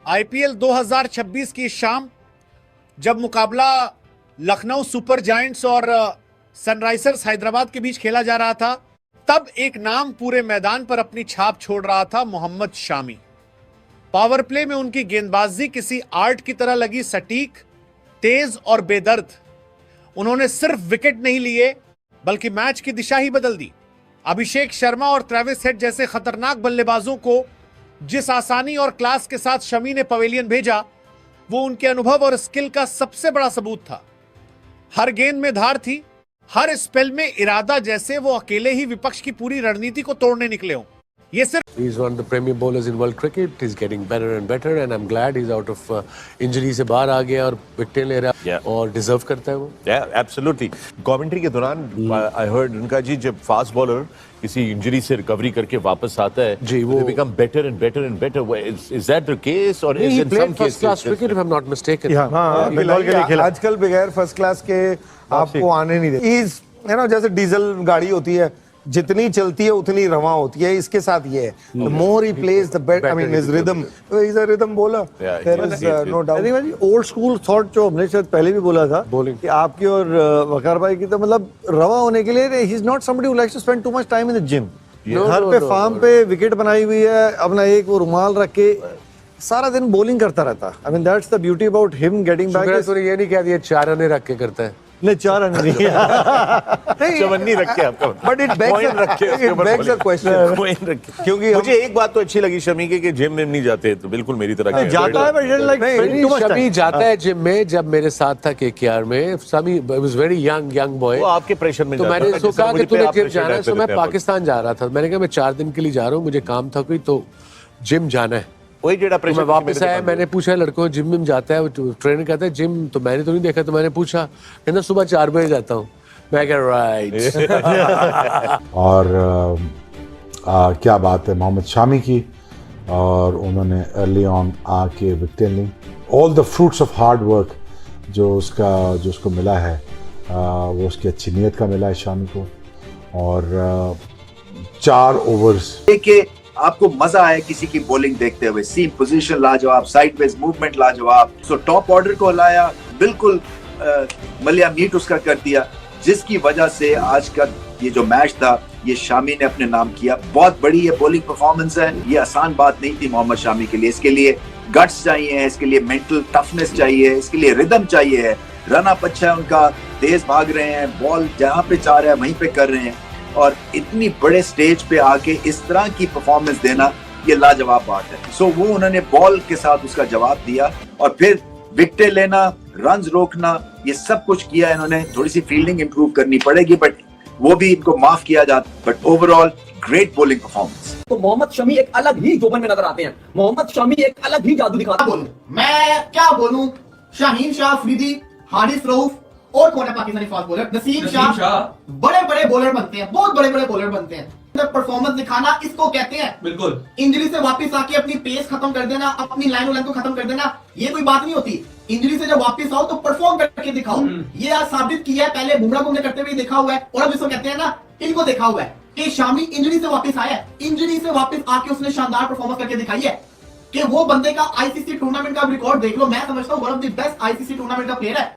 IPL 2026 की शाम जब मुकाबला लखनऊ सुपर जायंट्स और सनराइजर्स हैदराबाद के बीच खेला जा रहा था, तब एक नाम पूरे मैदान पर अपनी छाप छोड़ रहा था, मोहम्मद शामी। पावर प्ले में उनकी गेंदबाजी किसी आर्ट की तरह लगी, सटीक, तेज और बेदर्द। उन्होंने सिर्फ विकेट नहीं लिए बल्कि मैच की दिशा ही बदल दी। अभिषेक शर्मा और ट्रेविस हेड जैसे खतरनाक बल्लेबाजों को जिस आसानी और क्लास के साथ शमी ने पवेलियन भेजा, वो उनके अनुभव और स्किल का सबसे बड़ा सबूत था। हर गेंद में धार थी, हर स्पेल में इरादा, जैसे वो अकेले ही विपक्ष की पूरी रणनीति को तोड़ने निकले हों। ये सिर्फ He's one of the premier bowlers in world cricket. He's getting better and better, and I'm glad he's out of injury से बाहर आ गया और विकेट ले रहा है और डिजर्व करता है वो। Yeah, absolutely. कमेंट्री के दौरान I heard उनका जी, जब फास्ट बॉलर किसी इंजरी से रिकवरी करके वापस आता है, जी, वो become better and better and better. Is that the case or is He in played some first class cases? cricket if I'm not mistaken. हाँ, बंगाल के लिए खेला। आजकल बगैर फर्स्ट क्लास के आपको आने नहीं देते। He's, है ना, जैसे डीजल गाड़ी होती है, जितनी चलती है उतनी रवां होती है। इसके साथ ये है, the more he plays the better. I mean his rhythm, he's a rhythm bowler. Yeah, There is no doubt. अरे भाई, ओल्ड स्कूल थॉट जो हमने शायद पहले भी बोला था Bowling. कि आपकी और वकार भाई की, तो मतलब रवा होने के लिए he is not somebody who likes to spend too much time in the gym. घर पे फार्म पे विकेट बनाई हुई है, अपना एक वो रुमाल रख के सारा दिन बॉलिंग करता रहता। I mean that's the beauty about him getting शुक्र है बैक। तूने ये नहीं कह दिया 4 रन रख के करता है। नहीं, 4 रन नहीं चवन्नी रख के आपका But it begs Coin रख के उसके it ऊपर begs a bowling. question. Coin रख के। क्योंकि मुझे एक बात तो अच्छी लगी शमी के कि जिम में नहीं जाते, तो बिल्कुल मेरी तरह के जाता है, but like spending too much Shami time. जाता है जिम में। जब मेरे साथ था केकेआर में, Shami was very young boy. वो आपके प्रेशर में तो जाता मैंने है, उसको जिससे कहा कि मुझे पे तूने आप जिम pressure जाना है, डालते तो मैं रहते हैं आप। पाकिस्तान जा रहा था। मैंने कहा मैं 4 दिन के लिए जा रहा हूँ, मुझे काम था कोई, तो जिम जाना है। वही जेड़ा तो प्रेशर मैं वापस आया, मैंने पूछा लड़कों जिम में जाता है, ट्रेनर कहता है जिम, तो मैंने तो नहीं देखा, तो मैंने पूछा, कहना सुबह 4 बजे जाता हूँ। मैं कह राइट। और क्या बात है मोहम्मद शामी की, और उन्होंने अर्ली ऑन आके विकेट ली। All the fruits of hard work जो उसको मिला है, वो उसकी अच्छी नीयत का मिला है शामी को। और 4 ओवर्स के आपको मजा आए किसी की बॉलिंग देखते हुए। सीम पोजीशन लाजवाब, साइडवेज मूवमेंट लाजवाब। सो टॉप ऑर्डर को लाया, बिल्कुल मलिया मीट उसका कर दिया, जिसकी वजह से आज का ये जो मैच था ये शामी ने अपने नाम किया। बहुत बड़ी ये बॉलिंग परफॉर्मेंस है, ये आसान बात नहीं थी मोहम्मद शामी के लिए। इसके लिए गट्स चाहिए, इसके लिए मेंटल टफनेस चाहिए, इसके लिए रिदम चाहिए है। रन अप अच्छा है उनका, तेज भाग रहे हैं, बॉल जहां पे चाह रहा है वहीं पे कर रहे हैं, और इतनी बड़े स्टेज पे आके इस तरह की परफॉर्मेंस देना ये लाजवाब बात है। सो वो उन्होंने बॉल के साथ उसका जवाब दिया, और फिर विकेट लेना, रन्स रोकना, ये सब कुछ किया इन्होंने। थोड़ी सी फील्डिंग इंप्रूव करनी पड़ेगी, बट वो भी इनको माफ किया जाता। But overall great bowling performance. तो मोहम्मद शमी एक अलग ही जोबन में नजर आते हैं। मोहम्मद शमी एक अलग ही जादू दिखाते हैं। मैं क्या बोलूं, शाहीन शाह अफरीदी, हारिस रऊफ और कौन है पाकिस्तानी फास्ट बॉलर, नसीम शाह, बड़े बड़े बॉलर बनते हैं, बहुत बड़े बड़े बॉलर बनते हैं। परफॉर्मेंस दिखाना इसको कहते हैं। बिल्कुल, इंजरी से वापस आके अपनी पेस खत्म कर देना, अपनी लाइन को खत्म कर देना, ये कोई बात नहीं होती। इंजरी से जब वापस आओ तो परफॉर्म करके दिखाओ। ये आज साबित किया है, पहले बुमराह को हमने करते हुए देखा हुआ है, और अब इसको कहते हैं ना, इनको देखा हुआ है कि शामी इंजरी से वापस आया है। इंजरी से वापस आके उसने शानदार परफॉर्मेंस करके दिखाई है कि वो बंदे का आईसीसी टूर्नामेंट का रिकॉर्ड देख लो। मैं समझता हूँ one of the best ICC tournament का प्लेयर है।